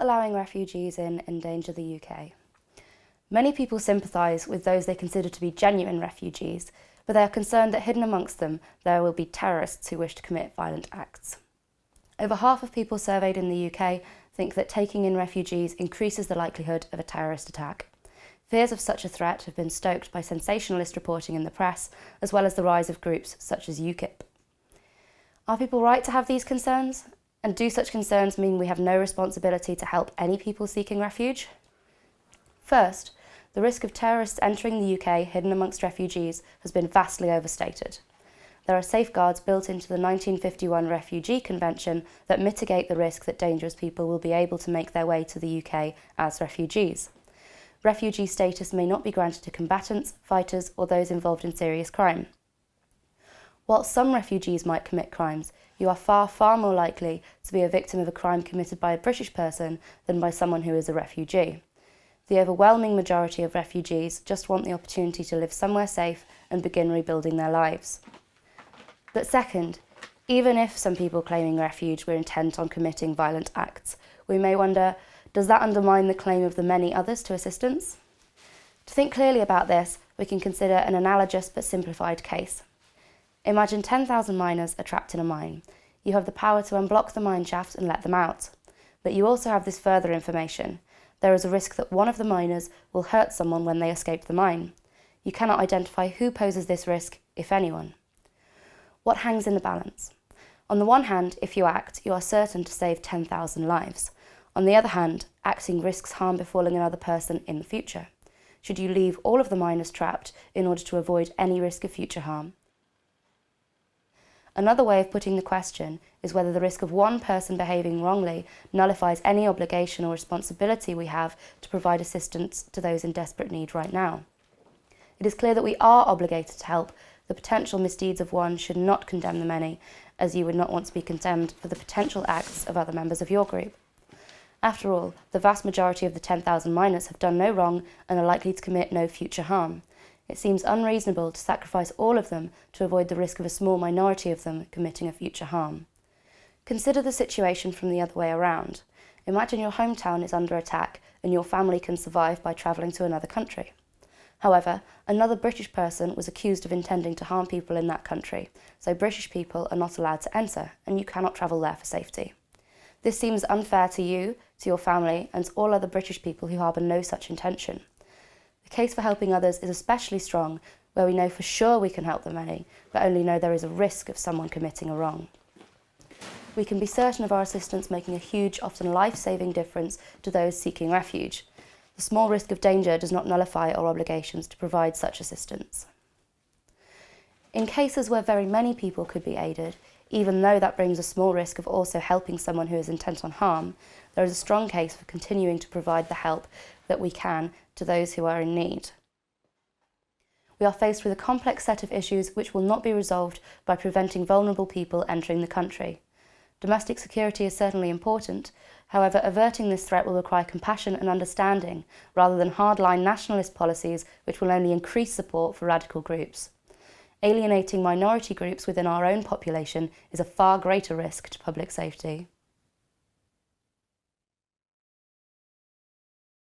allowing refugees in endanger the UK? Many people sympathise with those they consider to be genuine refugees, but they are concerned that hidden amongst them there will be terrorists who wish to commit violent acts. Over half of people surveyed in the UK think that taking in refugees increases the likelihood of a terrorist attack. Fears of such a threat have been stoked by sensationalist reporting in the press, as well as the rise of groups such as UKIP. Are people right to have these concerns? And do such concerns mean we have no responsibility to help any people seeking refuge? First, the risk of terrorists entering the UK hidden amongst refugees has been vastly overstated. There are safeguards built into the 1951 Refugee Convention that mitigate the risk that dangerous people will be able to make their way to the UK as refugees. Refugee status may not be granted to combatants, fighters, or those involved in serious crime. While some refugees might commit crimes, you are far, far more likely to be a victim of a crime committed by a British person than by someone who is a refugee. The overwhelming majority of refugees just want the opportunity to live somewhere safe and begin rebuilding their lives. But second, even if some people claiming refuge were intent on committing violent acts, we may wonder, does that undermine the claim of the many others to assistance? To think clearly about this, we can consider an analogous but simplified case. Imagine 10,000 miners are trapped in a mine. You have the power to unblock the mine shaft and let them out. But you also have this further information. There is a risk that one of the miners will hurt someone when they escape the mine. You cannot identify who poses this risk, if anyone. What hangs in the balance? On the one hand, if you act, you are certain to save 10,000 lives. On the other hand, acting risks harm befalling another person in the future. Should you leave all of the miners trapped in order to avoid any risk of future harm? Another way of putting the question is whether the risk of one person behaving wrongly nullifies any obligation or responsibility we have to provide assistance to those in desperate need right now. It is clear that we are obligated to help. The potential misdeeds of one should not condemn the many, as you would not want to be condemned for the potential acts of other members of your group. After all, the vast majority of the 10,000 miners have done no wrong and are likely to commit no future harm. It seems unreasonable to sacrifice all of them to avoid the risk of a small minority of them committing a future harm. Consider the situation from the other way around. Imagine your hometown is under attack and your family can survive by travelling to another country. However, another British person was accused of intending to harm people in that country, so British people are not allowed to enter and you cannot travel there for safety. This seems unfair to you, to your family, and to all other British people who harbour no such intention. The case for helping others is especially strong where we know for sure we can help the many, but only know there is a risk of someone committing a wrong. We can be certain of our assistance making a huge, often life-saving difference to those seeking refuge. The small risk of danger does not nullify our obligations to provide such assistance. In cases where very many people could be aided, even though that brings a small risk of also helping someone who is intent on harm, there is a strong case for continuing to provide the help that we can to those who are in need. We are faced with a complex set of issues which will not be resolved by preventing vulnerable people entering the country. Domestic security is certainly important. However, averting this threat will require compassion and understanding, rather than hardline nationalist policies which will only increase support for radical groups. Alienating minority groups within our own population is a far greater risk to public safety.